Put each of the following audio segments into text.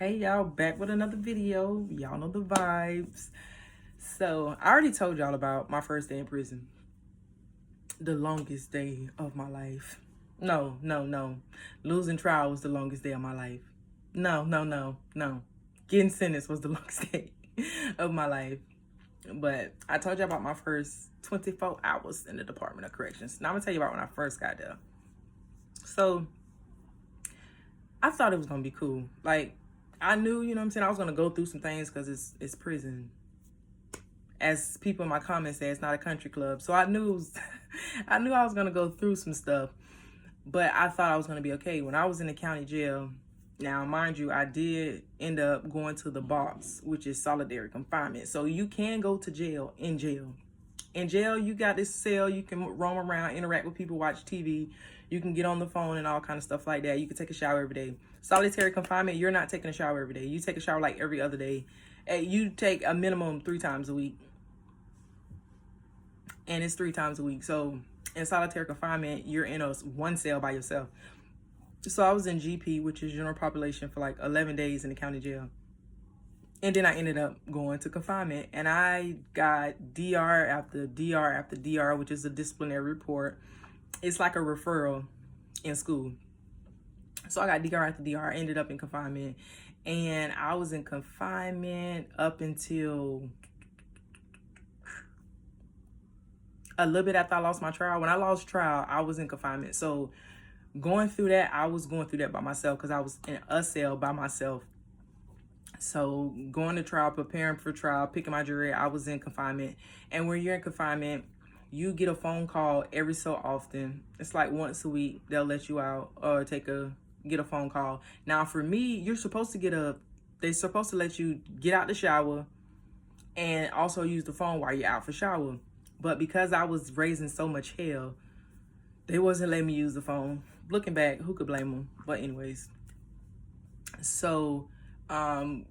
Hey y'all, back with another video. Y'all know the vibes. So I already told y'all about my first day in prison. The longest day of my life. No. Losing trial was the longest day of my life. No. Getting sentenced was the longest day of my life. But I told you about my first 24 hours in the Department of Corrections. Now I'm gonna tell you about when I first got there. So I thought it was gonna be cool. Like, I knew, you know what I'm saying, I was gonna go through some things because it's prison. As people in my comments say, it's not a country club. So I knew I knew I was gonna go through some stuff, but I thought I was gonna be okay. When I was in the county jail, now mind you, I did end up going to the box, which is solitary confinement. So you can go to jail in jail. In jail, you got this cell, you can roam around, interact with people, watch TV, you can get on the phone and all kind of stuff like that. You can take a shower every day. Solitary confinement, you're not taking a shower every day. You take a shower like every other day. You take a minimum 3 times a week. And it's 3 times a week. So in solitary confinement, you're in one cell by yourself. So I was in GP, which is general population, for like 11 days in the county jail. And then I ended up going to confinement, and I got DR after DR after DR, which is a disciplinary report. It's like a referral in school. So I got DR after DR. I ended up in confinement, and I was in confinement up until a little bit after I lost my trial. When I lost trial, I was in confinement. So going through that, I was going through that by myself because I was in a cell by myself. So going to trial, preparing for trial, picking my jury, I was in confinement. And when you're in confinement, you get a phone call every so often. It's like once a week, they'll let you out or get a phone call. Now for me, you're supposed to they're supposed to let you get out the shower and also use the phone while you're out for shower. But because I was raising so much hell, they wasn't letting me use the phone. Looking back, who could blame them? But anyways, so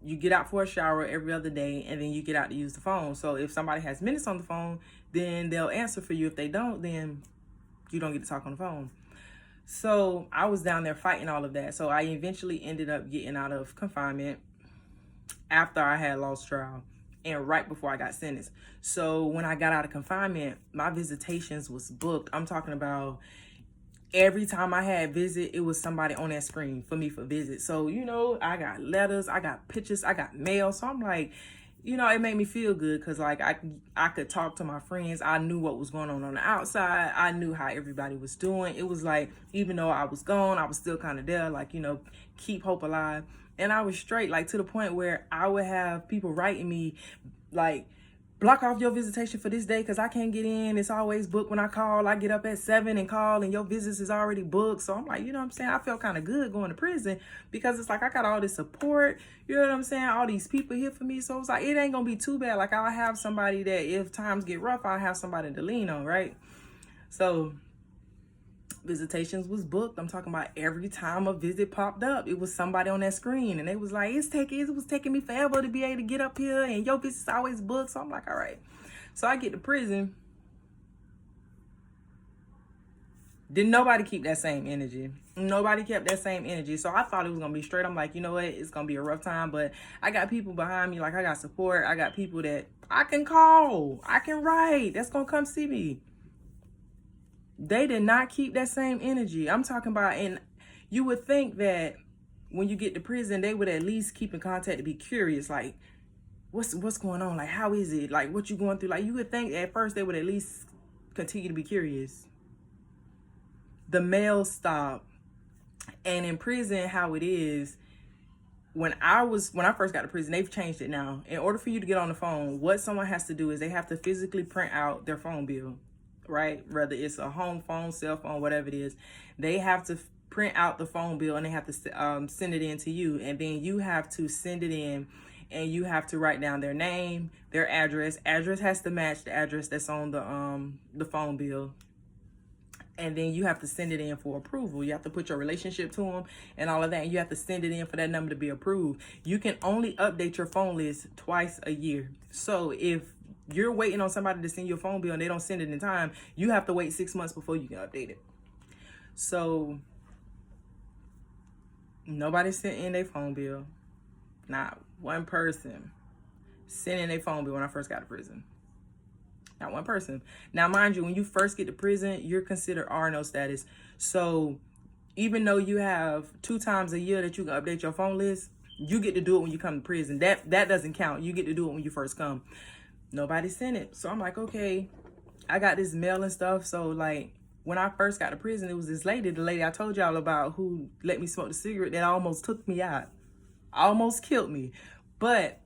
you get out for a shower every other day, and then you get out to use the phone. So if somebody has minutes on the phone, then they'll answer for you. If they don't, then you don't get to talk on the phone. So I was down there fighting all of that. So I eventually ended up getting out of confinement after I had lost trial and right before I got sentenced. So when I got out of confinement, my visitations was booked. I'm talking about every time I had visit, it was somebody on that screen for me for visit. So, you know, I got letters, I got pictures, I got mail. So I'm like, you know, it made me feel good because like I could talk to my friends. I knew what was going on the outside. I knew how everybody was doing. It was like, even though I was gone, I was still kind of there, like, you know, keep hope alive. And I was straight, like to the point where I would have people writing me like, block off your visitation for this day because I can't get in. It's always booked when I call. I get up at 7 and call and your visits is already booked. So I'm like, you know what I'm saying? I felt kind of good going to prison because it's like I got all this support. You know what I'm saying? All these people here for me. So it's like, it ain't going to be too bad. Like I'll have somebody that if times get rough, I'll have somebody to lean on, right? So visitations was booked. I'm talking about every time a visit popped up, it was somebody on that screen, and they was like, it was taking me forever to be able to get up here, and your visit's always booked. So I'm like, all right. So I get to prison. Didn't nobody keep that same energy. Nobody kept that same energy. So I thought it was gonna be straight. I'm like, you know what? It's gonna be a rough time, but I got people behind me. Like I got support. I got people that I can call. I can write. That's gonna come see me. They did not keep that same energy. I'm talking about, and you would think that when you get to prison, they would at least keep in contact to be curious, like, what's going on? Like, how is it? Like, what you going through? Like, you would think at first they would at least continue to be curious. The mail stopped. And in prison, how it is, when I first got to prison, they've changed it now. In order for you to get on the phone, what someone has to do is they have to physically print out their phone bill. Right? Whether it's a home phone, cell phone, whatever it is, they have to print out the phone bill and they have to send it in to you. And then you have to send it in and you have to write down their name, their address. Address has to match the address that's on the phone bill. And then you have to send it in for approval. You have to put your relationship to them and all of that. And you have to send it in for that number to be approved. You can only update your phone list twice a year. So if you're waiting on somebody to send you a phone bill and they don't send it in time, you have to wait 6 months before you can update it. So nobody sent in their phone bill. Not one person sending their phone bill when I first got to prison. Not one person. Now, mind you, when you first get to prison, you're considered RNO status. So even though you have 2 times a year that you can update your phone list, you get to do it when you come to prison. That doesn't count. You get to do it when you first come. Nobody sent it. So I'm like, okay, I got this mail and stuff. So like when I first got to prison, it was this lady, the lady I told y'all about, who let me smoke the cigarette that almost took me out. Almost killed me. But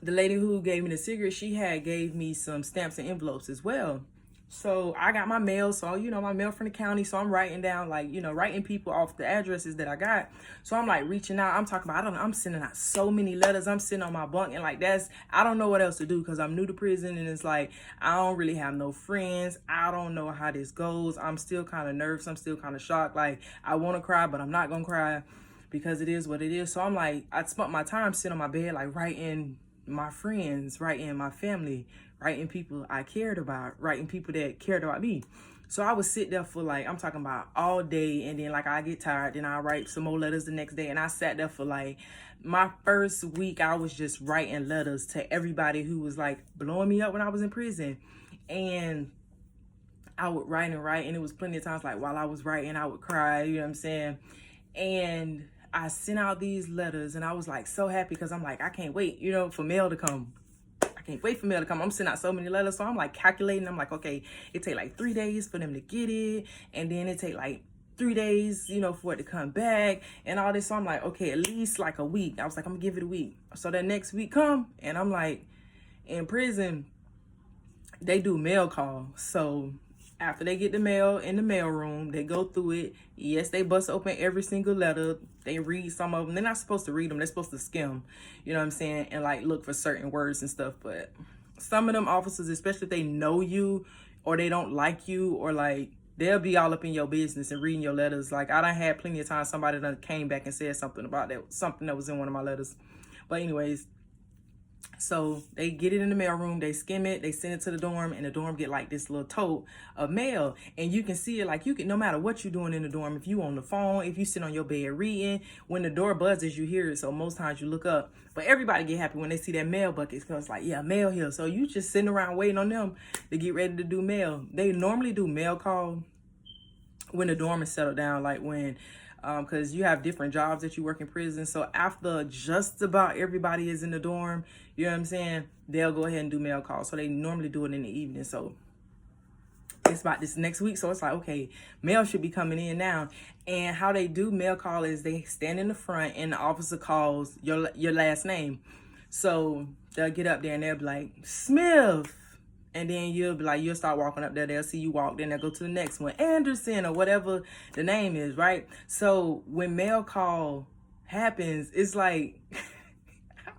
the lady who gave me the cigarette, she had gave me some stamps and envelopes as well. So I got my mail. So, you know, my mail from the county. So I'm writing down, like, you know, writing people off the addresses that I got. So I'm like reaching out. I'm talking about, I'm sending out so many letters. I'm sitting on my bunk and like I don't know what else to do because I'm new to prison. And it's like, I don't really have no friends. I don't know how this goes. I'm still kind of nervous. I'm still kind of shocked. Like, I want to cry, but I'm not going to cry because it is what it is. So I'm like, I spent my time sitting on my bed, like writing my friends, writing my family, writing people I cared about, writing people that cared about me. So I would sit there for like, I'm talking about all day, and then like I get tired, then I write some more letters the next day. And I sat there for like my first week. I was just writing letters to everybody who was like blowing me up when I was in prison. And I would write and write, and it was plenty of times like while I was writing, I would cry, you know what I'm saying? And I sent out these letters, and I was like so happy because I'm like, I can't wait, you know, for mail to come. I can't wait for mail to come. I'm sending out so many letters. So I'm like calculating. I'm like, okay, it take like 3 days for them to get it. And then it take like 3 days, you know, for it to come back and all this. So I'm like, okay, at least like a week. I was like, I'm gonna give it a week. So that next week come, and I'm like, in prison, they do mail call. So after they get the mail in the mail room, they go through it. Yes, they bust open every single letter. They read some of them. They're not supposed to read them. They're supposed to skim, you know what I'm saying? And like look for certain words and stuff. But some of them officers, especially if they know you or they don't like you, or like they'll be all up in your business and reading your letters. Like I done had plenty of times somebody done came back and said something about that, something that was in one of my letters. But anyways, so they get it in the mail room, they skim it, they send it to the dorm, and the dorm get like this little tote of mail. And you can see it, like you can, no matter what you're doing in the dorm, if you on the phone, if you sit on your bed reading, when the door buzzes, you hear it. So most times you look up. But everybody get happy when they see that mail bucket, because like, yeah, mail here. So you just sitting around waiting on them to get ready to do mail. They normally do mail call when the dorm is settled down, like when because you have different jobs that you work in prison. So after just about everybody is in the dorm, you know what I'm saying, they'll go ahead and do mail calls. So they normally do it in the evening. So it's about this next week. So it's like, okay, mail should be coming in now. And how they do mail call is they stand in the front and the officer calls your last name. So they'll get up there and they'll be like, Smith. And then you'll be like, you'll start walking up there. They'll see you walk. Then they'll go to the next one, Anderson, or whatever the name is, right? So when mail call happens, it's like,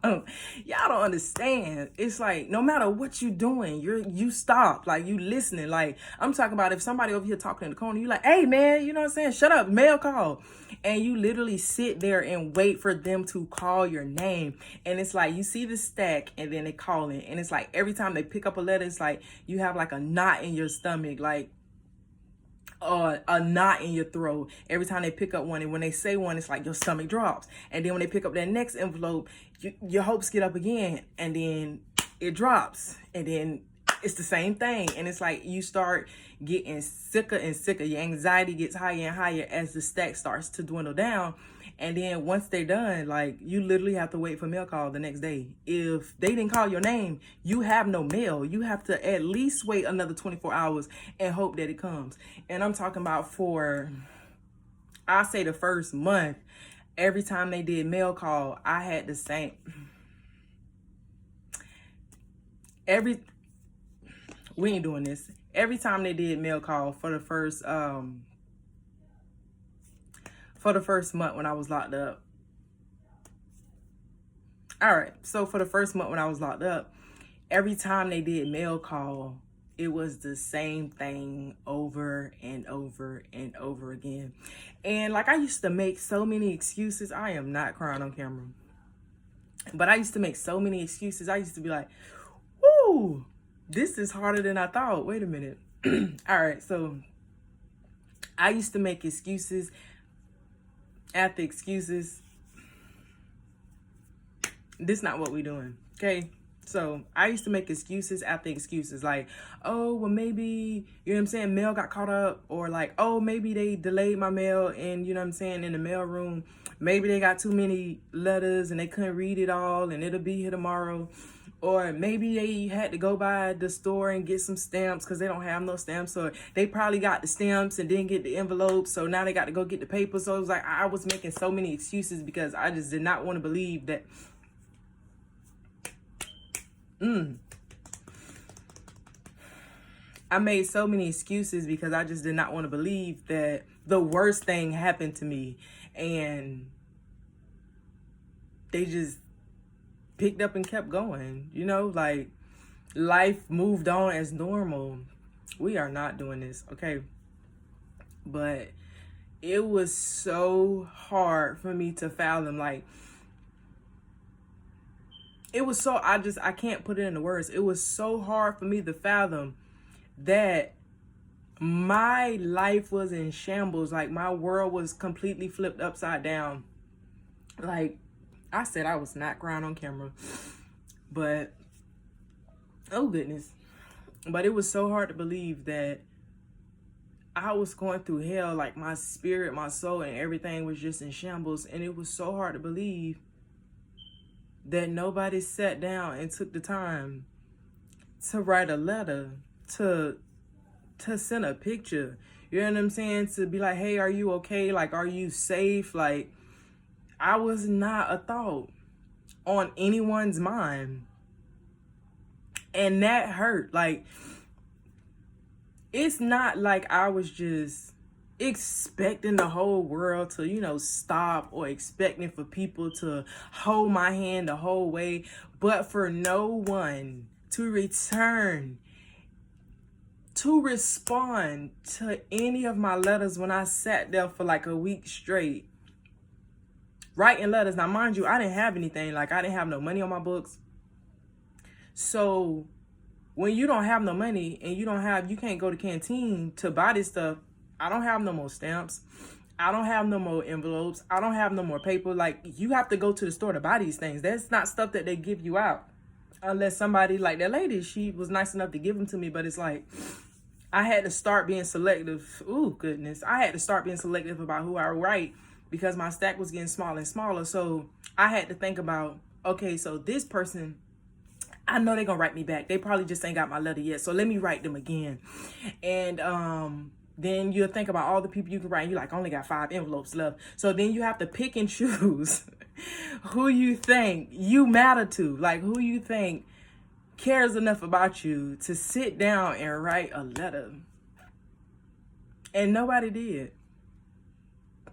y'all don't understand. It's like, no matter what you doing, you stop. Like, you listening. Like, I'm talking about if somebody over here talking in the corner, you like, hey, man, you know what I'm saying? Shut up, mail call. And you literally sit there and wait for them to call your name. And it's like, you see the stack, and then they call it. And it's like, every time they pick up a letter, it's like, you have like a knot in your stomach, like, a knot in your throat every time they pick up one. And when they say one, it's like your stomach drops. And then when they pick up that next envelope, your hopes get up again, and then it drops, and then it's the same thing. And it's like you start getting sicker and sicker. Your anxiety gets higher and higher as the stack starts to dwindle down. And then once they're done, like, you literally have to wait for mail call the next day. If they didn't call your name, you have no mail. You have to at least wait another 24 hours and hope that it comes. And I'm talking about for, I say the first month, every time they did mail call, I had the same, we ain't doing this. Every time they did mail call for the first month when I was locked up. All right, so for the first month when I was locked up, every time they did mail call, it was the same thing over and over and over again. And like, I used to make so many excuses. I am not crying on camera, but I used to make so many excuses. I used to be like, whoo, this is harder than I thought. Wait a minute. All right, so I used to make excuses after excuses. This not what we doing, okay? So I used to make excuses after excuses, like, oh, well, maybe, you know what I'm saying, mail got caught up, or like, oh, maybe they delayed my mail, and you know what I'm saying, in the mail room, maybe they got too many letters and they couldn't read it all and it'll be here tomorrow. Or maybe they had to go by the store and get some stamps because they don't have no stamps. Or they probably got the stamps and didn't get the envelopes, so now they got to go get the paper. So it was like I was making so many excuses because I just did not want to believe that. I made so many excuses because I just did not want to believe that the worst thing happened to me. And they just picked up and kept going, you know, like life moved on as normal. We are not doing this, okay? But it was so hard for me to fathom, like, it was so, I can't put it into words. It was so hard for me to fathom that my life was in shambles. Like, my world was completely flipped upside down. Like, I said I was not crying on camera, but oh goodness. But it was so hard to believe that I was going through hell. Like, my spirit, my soul, and everything was just in shambles. And it was so hard to believe that nobody sat down and took the time to write a letter, to send a picture. You know what I'm saying? To be like, hey, are you okay? Like, are you safe? Like, I was not a thought on anyone's mind. And that hurt. Like, it's not like I was just expecting the whole world to, you know, stop, or expecting for people to hold my hand the whole way, but for no one to return, to respond to any of my letters when I sat there for like a week straight writing letters. Now, mind you, I didn't have anything. Like, I didn't have no money on my books. So when you don't have no money and you can't go to canteen to buy this stuff, I don't have no more stamps. I don't have no more envelopes. I don't have no more paper. Like, you have to go to the store to buy these things. That's not stuff that they give you out. Unless somebody, like that lady, she was nice enough to give them to me. But it's like, I had to start being selective. Ooh, goodness. I had to start being selective about who I write because my stack was getting smaller and smaller. So I had to think about, okay, so this person, I know they're going to write me back. They probably just ain't got my letter yet. So let me write them again. And then you'll think about all the people you can write. You like, only got 5 envelopes left. So then you have to pick and choose who you think you matter to. Like, who you think cares enough about you to sit down and write a letter. And nobody did.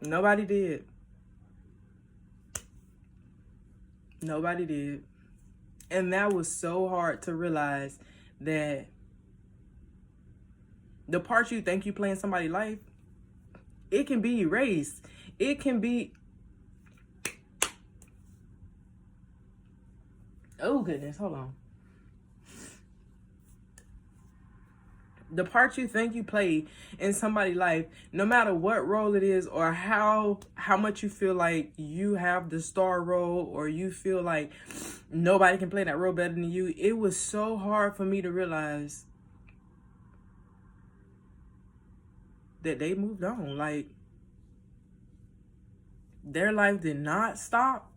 Nobody did. Nobody did. And that was so hard to realize that the part you think you play in somebody's life, it can be erased. It can be... Oh, goodness. Hold on. The part you think you play in somebody's life, no matter what role it is, or how much you feel like you have the star role, or you feel like nobody can play that role better than you, it was so hard for me to realize that they moved on. Like, their life did not stop.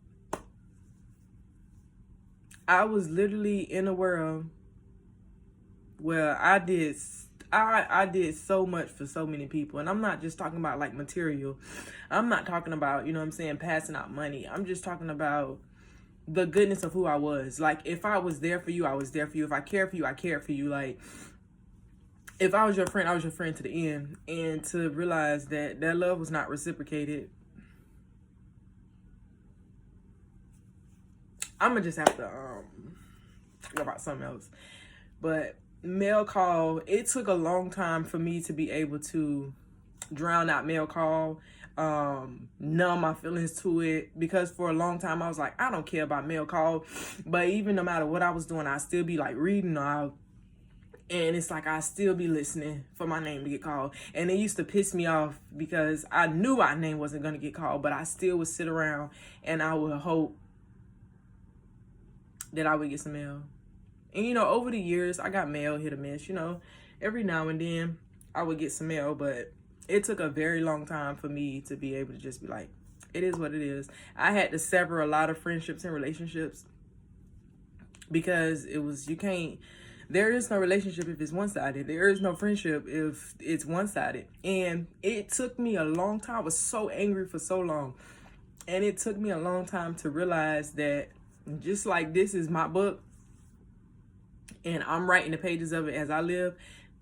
I was literally in a world where I did so much for so many people. And I'm not just talking about like material. I'm not talking about, you know what I'm saying, passing out money. I'm just talking about the goodness of who I was. Like, if I was there for you, I was there for you. If I cared for you, I cared for you. Like, if I was your friend, I was your friend to the end. And to realize that that love was not reciprocated, I'm gonna just have to talk about something else. But mail call, it took a long time for me to be able to drown out mail call, numb my feelings to it, because for a long time I was like, I don't care about mail call. But even no matter what I was doing, I still be like reading out, and it's like I still be listening for my name to get called. And it used to piss me off because I knew my name wasn't going to get called, but I still would sit around and I would hope that I would get some mail. And, you know, over the years, I got mail hit or miss, you know. Every now and then, I would get some mail, but it took a very long time for me to be able to just be like, it is what it is. I had to sever a lot of friendships and relationships because it was, you can't, there is no relationship if it's one-sided. There is no friendship if it's one-sided. And it took me a long time. I was so angry for so long. And it took me a long time to realize that just like this is my book and I'm writing the pages of it as I live,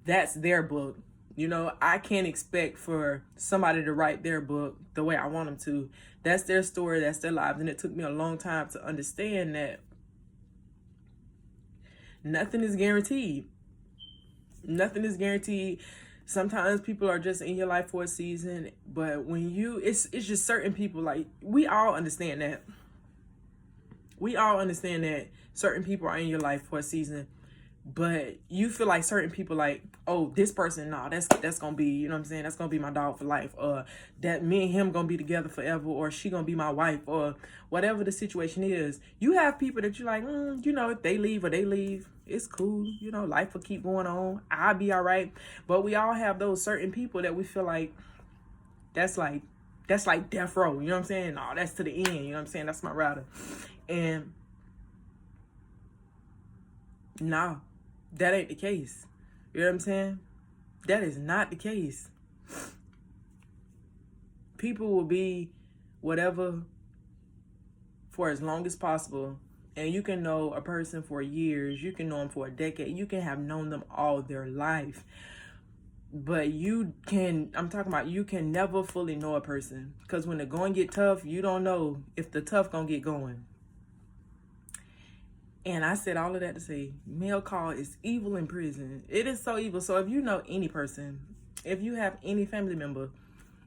that's their book. You know, I can't expect for somebody to write their book the way I want them to. That's their story, that's their lives. And it took me a long time to understand that nothing is guaranteed. Nothing is guaranteed. Sometimes people are just in your life for a season, but when you, it's just certain people, like, we all understand that. We all understand that certain people are in your life for a season, but you feel like certain people, like, oh, this person, nah, that's gonna be, you know what I'm saying, that's gonna be my dog for life, or that me and him gonna be together forever, or she gonna be my wife, or whatever the situation is. You have people that you're like, you know, if they leave or they leave, it's cool, you know, life will keep going on, I'll be all right. But we all have those certain people that we feel like that's like death row, you know what I'm saying? No, that's to the end, you know what I'm saying? That's my rider. And nah, that ain't the case. You know what I'm saying? That is not the case. People will be whatever for as long as possible. And you can know a person for years. You can know them for a decade. You can have known them all their life. But you can never fully know a person. Because when the going get tough, you don't know if the tough gonna get going. And I said all of that to say, mail call is evil in prison. It is so evil. So if you know any person, if you have any family member,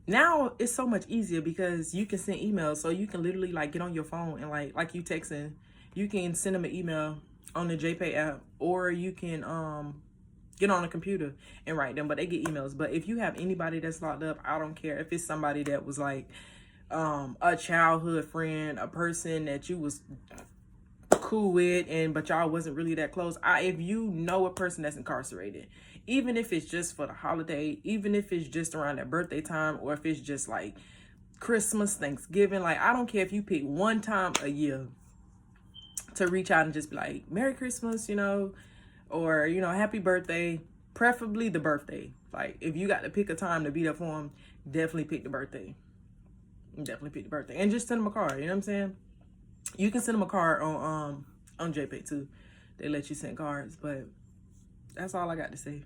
now it's so much easier because you can send emails. So you can literally like get on your phone and like you texting, you can send them an email on the JPay app, or you can get on a computer and write them, but they get emails. But if you have anybody that's locked up, I don't care if it's somebody that was like a childhood friend, a person that you was cool with, but y'all wasn't really that close. If you know a person that's incarcerated, even if it's just for the holiday, even if it's just around their birthday time, or if it's just like Christmas, Thanksgiving, like I don't care if you pick one time a year to reach out and just be like, Merry Christmas, you know, or, you know, happy birthday, preferably the birthday. Like if you got to pick a time to be there for them, definitely pick the birthday. Definitely pick the birthday. And just send them a card, you know what I'm saying? You can send them a card on JPay too. They let you send cards, but that's all I got to say.